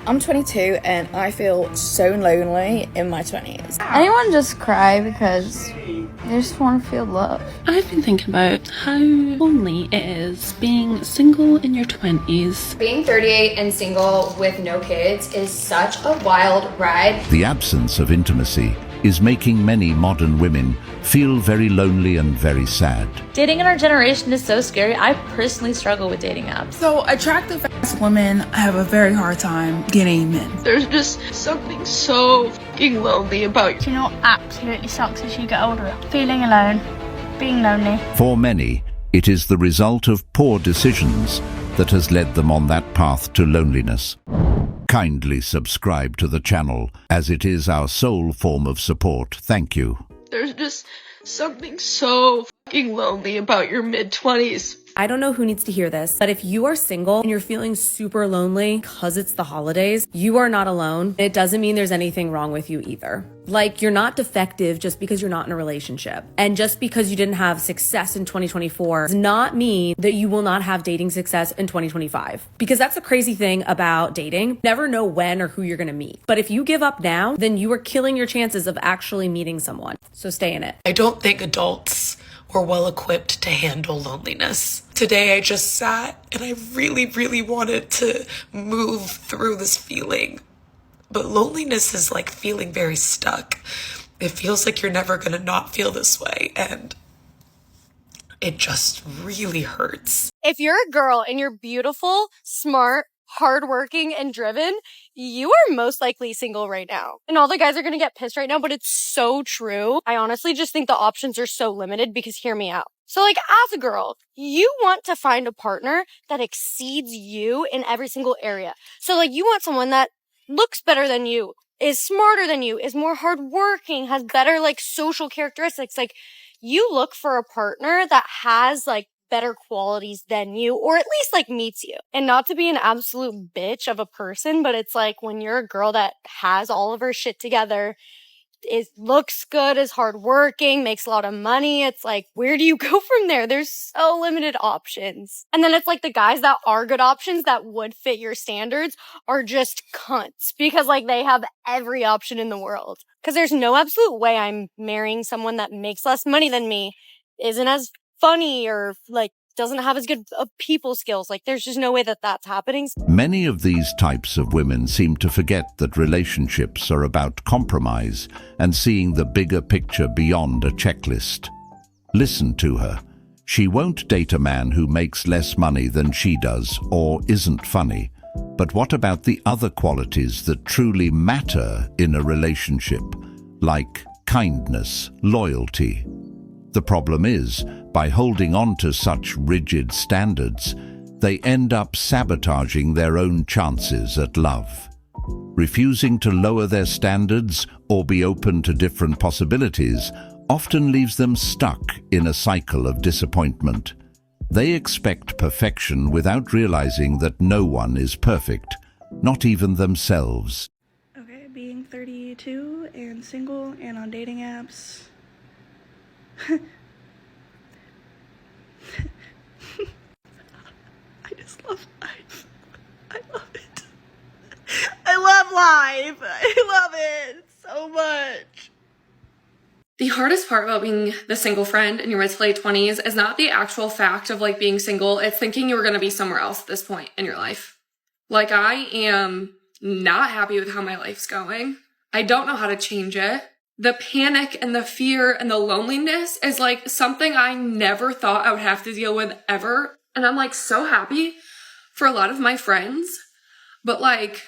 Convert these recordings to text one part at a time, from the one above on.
I'm 22 and I feel so lonely in my 20s. Anyone just cry because they just want to feel love. I've been thinking about how lonely it is being single in your 20s. Being 38 and single with no kids is such a wild ride. The absence of intimacy is making many modern women feel very lonely and very sad. Dating in our generation is so scary. I personally struggle with dating apps. So attractive women have a very hard time getting men. There's just something so fucking lonely about you. Do you know what absolutely sucks as you get older? Feeling alone, being lonely. For many, it is the result of poor decisions that has led them on that path to loneliness. Kindly subscribe to the channel, as it is our sole form of support. Thank you. There's just something so fucking lonely about your mid-20s. I don't know who needs to hear this, but if you are single and you're feeling super lonely because it's the holidays, you are not alone. It doesn't mean there's anything wrong with you either. Like, you're not defective just because you're not in a relationship. And just because you didn't have success in 2024 does not mean that you will not have dating success in 2025. Because that's the crazy thing about dating. Never know when or who you're gonna meet. But if you give up now, then you are killing your chances of actually meeting someone. So stay in it. I don't think adults were well equipped to handle loneliness. Today I just sat and I really wanted to move through this feeling. But loneliness is like feeling very stuck. It feels like you're never gonna not feel this way, and it just really hurts. If you're a girl and you're beautiful, smart, hardworking, and driven, you are most likely single right now. And all the guys are gonna get pissed right now, but it's so true. I honestly just think the options are so limited because hear me out. So like, as a girl, you want to find a partner that exceeds you in every single area. So like, you want someone that looks better than you, is smarter than you, is more hardworking, has better like social characteristics. Like, you look for a partner that has like better qualities than you, or at least like meets you. And not to be an absolute bitch of a person, but it's like when you're a girl that has all of her shit together, looks good, is hardworking, makes a lot of money, it's like, where do you go from there? There's so limited options. And then it's like the guys that are good options that would fit your standards are just cunts because like they have every option in the world. Because there's no absolute way I'm marrying someone that makes less money than me, isn't as funny, or like doesn't have as good of people skills. Like, there's just no way that that's happening. Many of these types of women seem to forget that relationships are about compromise and seeing the bigger picture beyond a checklist. Listen to her. She won't date a man who makes less money than she does or isn't funny. But what about the other qualities that truly matter in a relationship, like kindness, loyalty? The problem is, by holding on to such rigid standards, they end up sabotaging their own chances at love. Refusing to lower their standards or be open to different possibilities often leaves them stuck in a cycle of disappointment. They expect perfection without realizing that no one is perfect, not even themselves. Okay, being 32 and single and on dating apps. I just love life. I love it. I love life. I love it so much. The hardest part about being the single friend in your mid to late 20s is not the actual fact of like being single. It's thinking you were going to be somewhere else at this point in your life. Like, I am not happy with how my life's going. I don't know how to change it. The panic and the fear and the loneliness is like something I never thought I would have to deal with ever. And I'm like so happy for a lot of my friends, but like,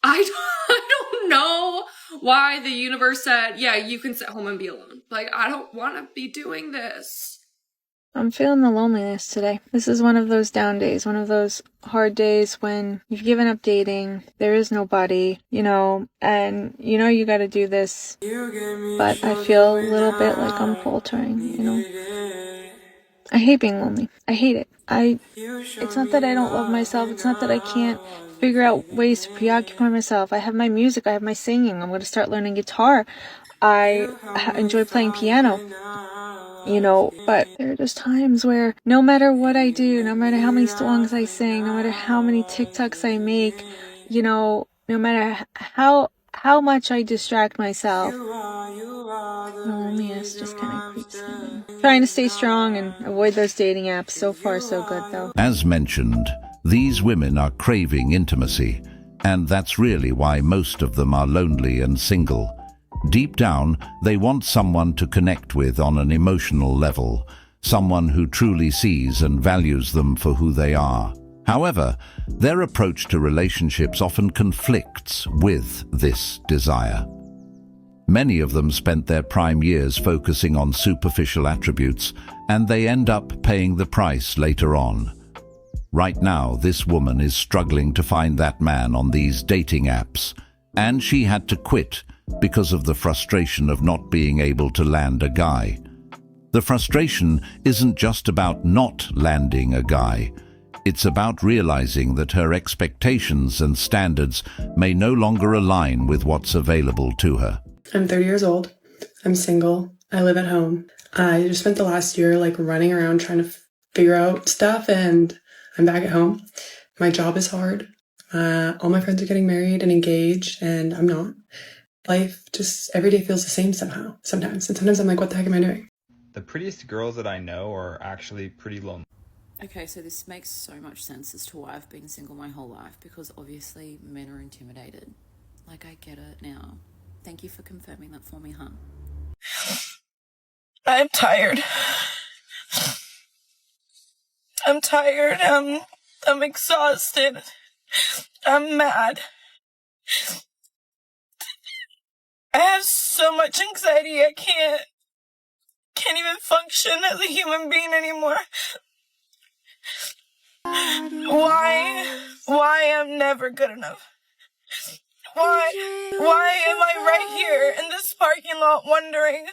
I don't know why the universe said, yeah, you can sit home and be alone. Like, I don't want to be doing this. I'm feeling the loneliness today. This is one of those down days, one of those hard days when you've given up dating, there is nobody, and you gotta do this, but I feel a little bit like I'm faltering, I hate being lonely. I hate it. It's not that I don't love myself, it's not that I can't figure out ways to preoccupy myself. I have my music, I have my singing, I'm gonna start learning guitar. I enjoy playing piano. But there are just times where no matter what I do, no matter how many songs I sing, no matter how many TikToks I make, you know, no matter how much I distract myself, loneliness just kind of creeps in. Trying to stay strong and avoid those dating apps. So far, so good, though. As mentioned, these women are craving intimacy, and that's really why most of them are lonely and single. Deep down, they want someone to connect with on an emotional level, someone who truly sees and values them for who they are. However, their approach to relationships often conflicts with this desire. Many of them spent their prime years focusing on superficial attributes, and they end up paying the price later on. Right now, this woman is struggling to find that man on these dating apps, and she had to quit because of the frustration of not being able to land a guy. The frustration isn't just about not landing a guy. It's about realizing that her expectations and standards may no longer align with what's available to her. I'm 30 years old. I'm single. I live at home. I just spent the last year running around trying to figure out stuff, and I'm back at home. My job is hard. All my friends are getting married and engaged, and I'm not. Life just every day feels the same somehow, sometimes. And sometimes I'm like, what the heck am I doing? The prettiest girls that I know are actually pretty lonely. Okay, so this makes so much sense as to why I've been single my whole life, because obviously men are intimidated. Like, I get it now. Thank you for confirming that for me, hon. I'm tired. I'm tired. I'm exhausted. I'm mad. I have so much anxiety, I can't even function as a human being anymore. Why I'm never good enough? Why am I right here in this parking lot wondering,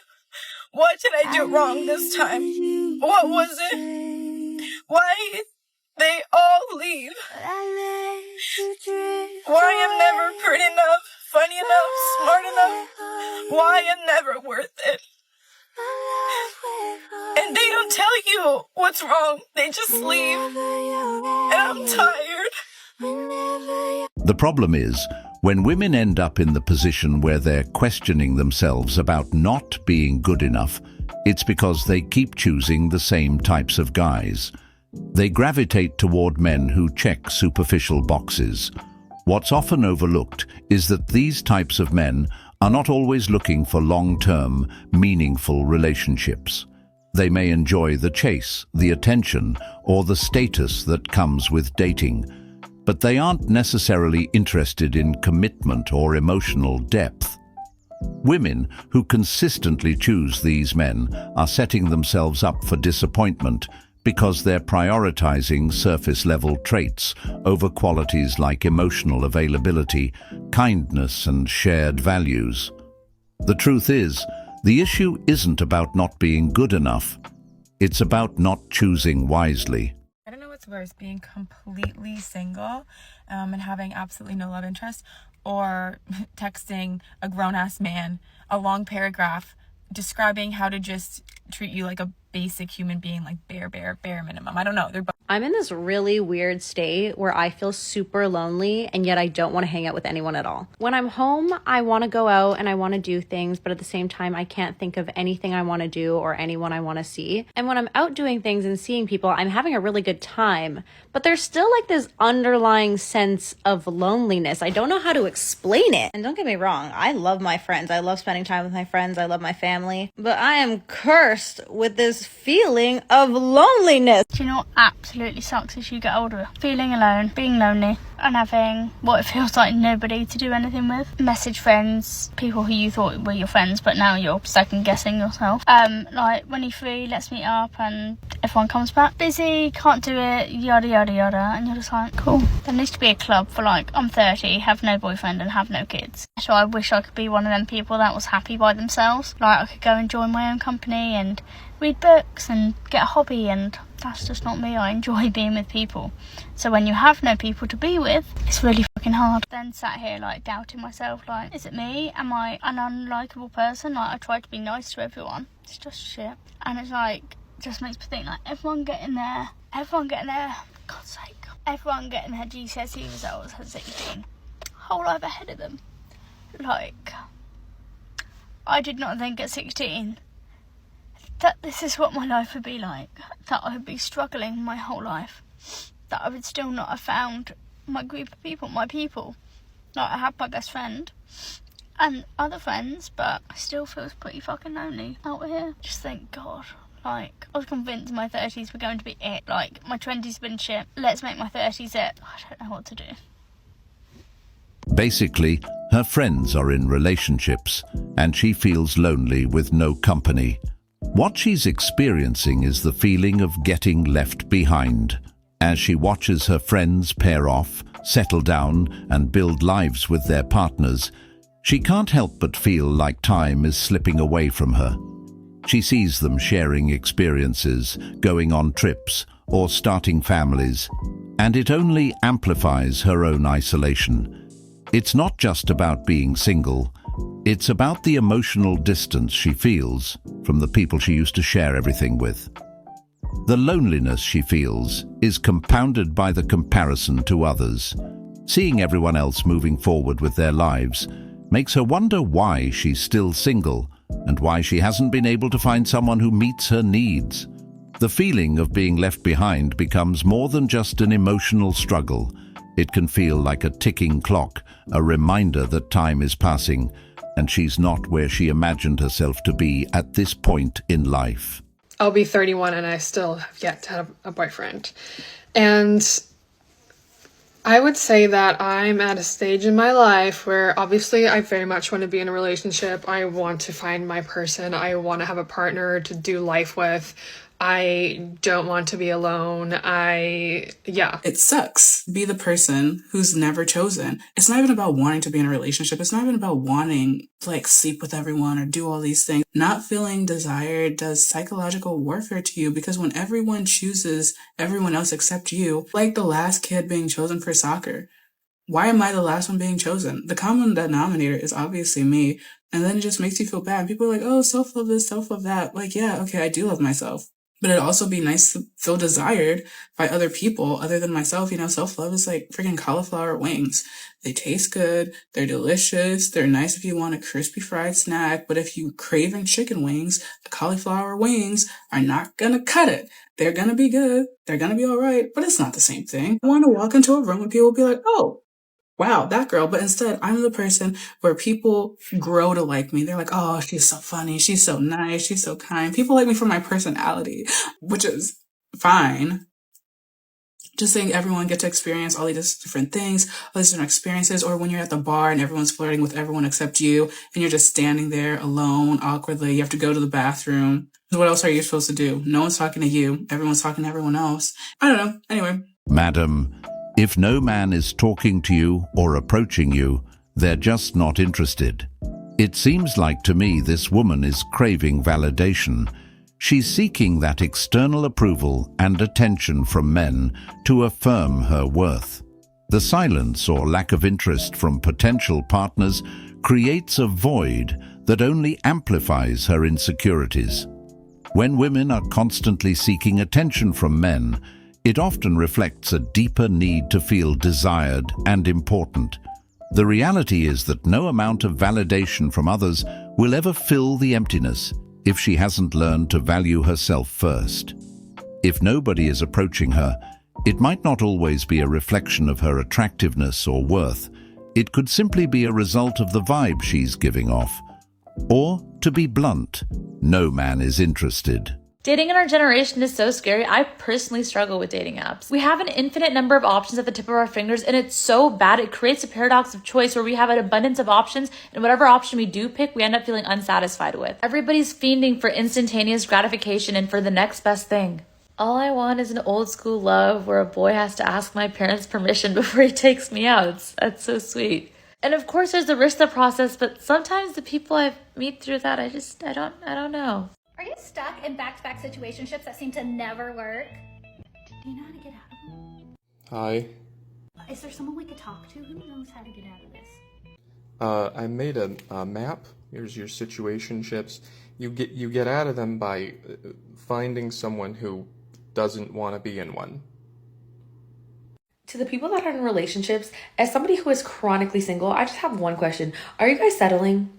what did I do wrong this time? What was it? Why they all leave? Why I'm never pretty enough, funny enough, smart enough? Why I'm never worth it? And they don't tell you what's wrong. They just leave. And I'm tired. The problem is, when women end up in the position where they're questioning themselves about not being good enough, it's because they keep choosing the same types of guys. They gravitate toward men who check superficial boxes. What's often overlooked is that these types of men are not always looking for long-term, meaningful relationships. They may enjoy the chase, the attention, or the status that comes with dating, but they aren't necessarily interested in commitment or emotional depth. Women who consistently choose these men are setting themselves up for disappointment because they're prioritizing surface-level traits over qualities like emotional availability, kindness, and shared values. The truth is, the issue isn't about not being good enough. It's about not choosing wisely. I don't know what's worse, being completely single and having absolutely no love interest, or texting a grown-ass man a long paragraph describing how to just treat you like a basic human being, like bare minimum. I don't know. I'm in this really weird state where I feel super lonely, and yet I don't want to hang out with anyone at all. When I'm home, I want to go out and I want to do things, but at the same time, I can't think of anything I want to do or anyone I want to see. And when I'm out doing things and seeing people, I'm having a really good time, but there's still this underlying sense of loneliness. I don't know how to explain it. And don't get me wrong, I love my friends. I love spending time with my friends. I love my family, but I am cursed with this feeling of loneliness. Do you know what absolutely sucks as you get older? Feeling alone, being lonely, and having what it feels like nobody to do anything with. Message friends, people who you thought were your friends, but now you're second guessing yourself. Like, when you're free, let's meet up, and everyone comes back busy, can't do it, yada yada yada, and you're just like, cool. There needs to be a club for I'm 30, have no boyfriend and have no kids. So I wish I could be one of them people that was happy by themselves. I could go and join my own company and read books and get a hobby, and that's just not me. I enjoy being with people. So when you have no people to be with, it's really fucking hard. Then sat here doubting myself, is it me? Am I an unlikable person? I try to be nice to everyone. It's just shit. And it's just makes me think everyone getting their God's sake, everyone getting their GCSE results at 16. whole life ahead of them. Like, I did not think at 16 that this is what my life would be like, that I would be struggling my whole life, that I would still not have found my group of people, my people. Like, I have my best friend and other friends, but I still feel pretty fucking lonely out here. Just thank God. Like, I was convinced my 30s were going to be it. Like, my 20s have been shit. Let's make my 30s it. I don't know what to do. Basically, her friends are in relationships, and she feels lonely with no company. What she's experiencing is the feeling of getting left behind. As she watches her friends pair off, settle down, and build lives with their partners, she can't help but feel like time is slipping away from her. She sees them sharing experiences, going on trips, or starting families, and it only amplifies her own isolation. It's not just about being single, it's about the emotional distance she feels from the people she used to share everything with. The loneliness she feels is compounded by the comparison to others. Seeing everyone else moving forward with their lives makes her wonder why she's still single and why she hasn't been able to find someone who meets her needs. The feeling of being left behind becomes more than just an emotional struggle. It can feel like a ticking clock, a reminder that time is passing, and she's not where she imagined herself to be at this point in life. I'll be 31 and I still have yet to have a boyfriend. And I would say that I'm at a stage in my life where obviously I very much want to be in a relationship. I want to find my person. I want to have a partner to do life with. I don't want to be alone. It sucks to be the person who's never chosen. It's not even about wanting to be in a relationship. It's not even about wanting to like sleep with everyone or do all these things. Not feeling desired does psychological warfare to you, because when everyone chooses everyone else except you, like the last kid being chosen for soccer, why am I the last one being chosen? The common denominator is obviously me. And then it just makes you feel bad. People are like, oh, self-love this, self-love that. Like, yeah, okay, I do love myself. But it'd also be nice to feel desired by other people other than myself. You know, self-love is like freaking cauliflower wings. They taste good. They're delicious. They're nice if you want a crispy fried snack. But if you craving chicken wings, the cauliflower wings are not gonna cut it. They're gonna be good. They're gonna be all right. But it's not the same thing. I want to walk into a room and people will be like, oh, wow, that girl. But instead, I'm the person where people grow to like me. They're like, oh, she's so funny. She's so nice. She's so kind. People like me for my personality, which is fine. Just saying everyone get to experience all these different things, all these different experiences. Or when you're at the bar and everyone's flirting with everyone except you, and you're just standing there alone, awkwardly. You have to go to the bathroom. What else are you supposed to do? No one's talking to you. Everyone's talking to everyone else. I don't know. Anyway. Madam, if no man is talking to you or approaching you, they're just not interested. It seems like to me this woman is craving validation. She's seeking that external approval and attention from men to affirm her worth. The silence or lack of interest from potential partners creates a void that only amplifies her insecurities. When women are constantly seeking attention from men, it often reflects a deeper need to feel desired and important. The reality is that no amount of validation from others will ever fill the emptiness if she hasn't learned to value herself first. If nobody is approaching her, it might not always be a reflection of her attractiveness or worth. It could simply be a result of the vibe she's giving off. Or, to be blunt, no man is interested. Dating in our generation is so scary. I personally struggle with dating apps. We have an infinite number of options at the tip of our fingers, and it's so bad. It creates a paradox of choice where we have an abundance of options, and whatever option we do pick, we end up feeling unsatisfied with. Everybody's fiending for instantaneous gratification and for the next best thing. All I want is an old school love where a boy has to ask my parents' permission before he takes me out. That's so sweet. And of course there's the risk of the process, but sometimes the people I meet through that, I don't know. Are you stuck in back-to-back situationships that seem to never work? Do you know how to get out of them? Hi. Is there someone we could talk to? Who knows how to get out of this? I made a map. Here's your situationships. You get out of them by finding someone who doesn't want to be in one. To the people that are in relationships, as somebody who is chronically single, I just have one question. Are you guys settling?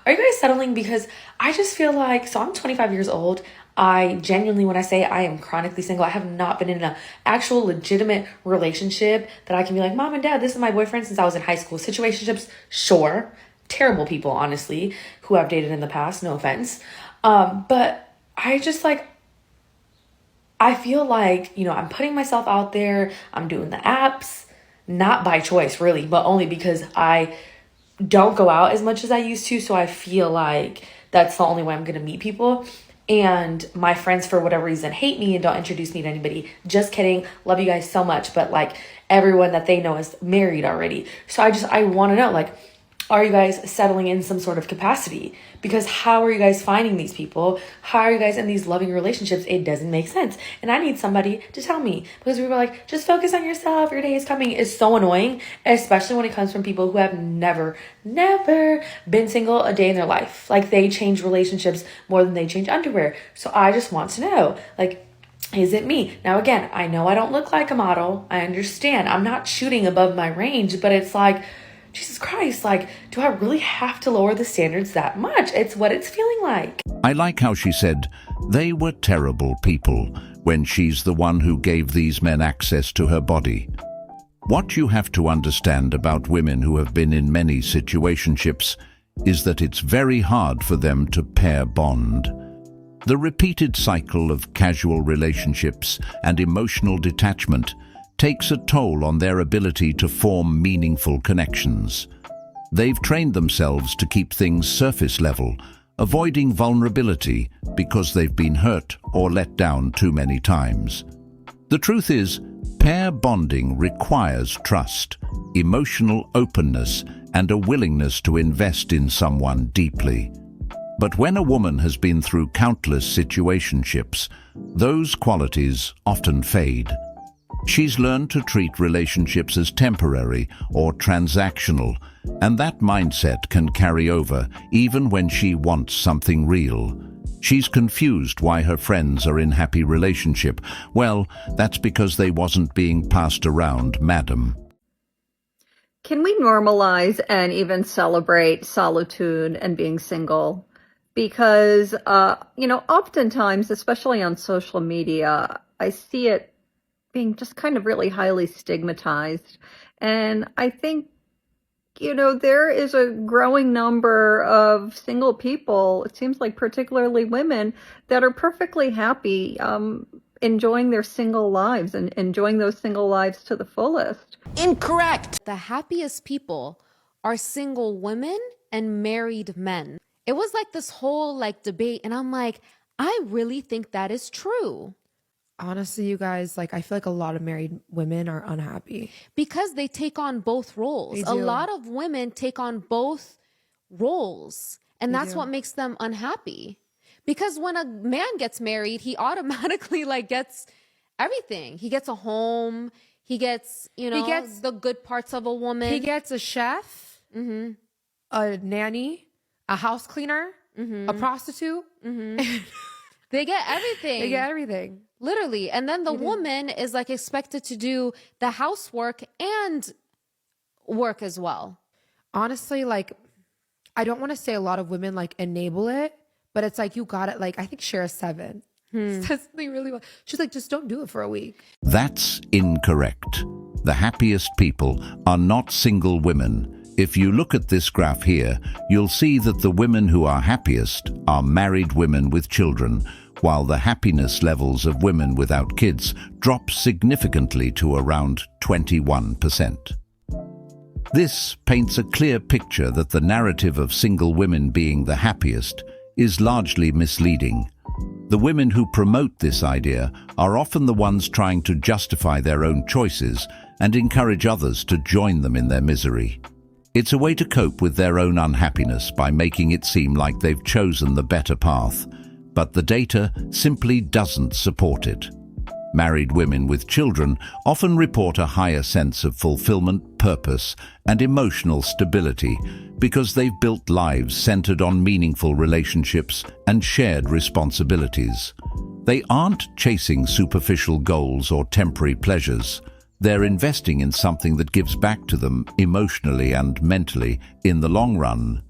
Are you guys settling? Because I just feel like, so I'm 25 years old. I genuinely, when I say I am chronically single, I have not been in an actual legitimate relationship that I can be like, Mom and Dad, this is my boyfriend since I was in high school. Situationships, sure. Terrible people, honestly, who I've dated in the past, no offense. But I just like, I feel like, you know, I'm putting myself out there. I'm doing the apps, not by choice really, but only because I don't go out as much as I used to. So I feel like that's the only way I'm going to meet people. And my friends, for whatever reason, hate me and don't introduce me to anybody. Just kidding. Love you guys so much. But like everyone that they know is married already. So I want to know, like, are you guys settling in some sort of capacity? Because how are you guys finding these people? How are you guys in these loving relationships? It doesn't make sense. And I need somebody to tell me, because people are like, just focus on yourself. Your day is coming. It's so annoying, especially when it comes from people who have never been single a day in their life. Like they change relationships more than they change underwear. So I just want to know, like, is it me? Now, again, I know I don't look like a model. I understand. I'm not shooting above my range, but it's like, Jesus Christ, like, do I really have to lower the standards that much? It's what it's feeling like. I like how she said, they were terrible people, when she's the one who gave these men access to her body. What you have to understand about women who have been in many situationships is that it's very hard for them to pair bond. The repeated cycle of casual relationships and emotional detachment takes a toll on their ability to form meaningful connections. They've trained themselves to keep things surface level, avoiding vulnerability because they've been hurt or let down too many times. The truth is, pair bonding requires trust, emotional openness, and a willingness to invest in someone deeply. But when a woman has been through countless situationships, those qualities often fade. She's learned to treat relationships as temporary or transactional, and that mindset can carry over even when she wants something real. She's confused why her friends are in happy relationship. Well, that's because they wasn't being passed around, madam. Can we normalize and even celebrate solitude and being single? Because, oftentimes, especially on social media, I see it being just kind of really highly stigmatized. And I think, there is a growing number of single people, it seems like particularly women, that are perfectly happy enjoying their single lives and enjoying those single lives to the fullest. Incorrect. The happiest people are single women and married men. It was like this whole debate, and I'm like, I really think that is true. Honestly, you guys, I feel like a lot of married women are unhappy. Because they take on both roles. A lot of women take on both roles, and that's what makes them unhappy. Because when a man gets married, he automatically gets everything. He gets a home. He gets, he gets the good parts of a woman. He gets a chef, a nanny, a house cleaner, a prostitute. They get everything. They get everything. Literally. And then the woman is expected to do the housework and work as well. Honestly, I don't want to say a lot of women enable it, but it's you got it. I think Shara 7 says something really well. She's just don't do it for a week. That's incorrect. The happiest people are not single women. If you look at this graph here, you'll see that the women who are happiest are married women with children, while the happiness levels of women without kids drop significantly to around 21%. This paints a clear picture that the narrative of single women being the happiest is largely misleading. The women who promote this idea are often the ones trying to justify their own choices and encourage others to join them in their misery. It's a way to cope with their own unhappiness by making it seem like they've chosen the better path, but the data simply doesn't support it. Married women with children often report a higher sense of fulfillment, purpose, and emotional stability because they've built lives centered on meaningful relationships and shared responsibilities. They aren't chasing superficial goals or temporary pleasures. They're investing in something that gives back to them emotionally and mentally in the long run.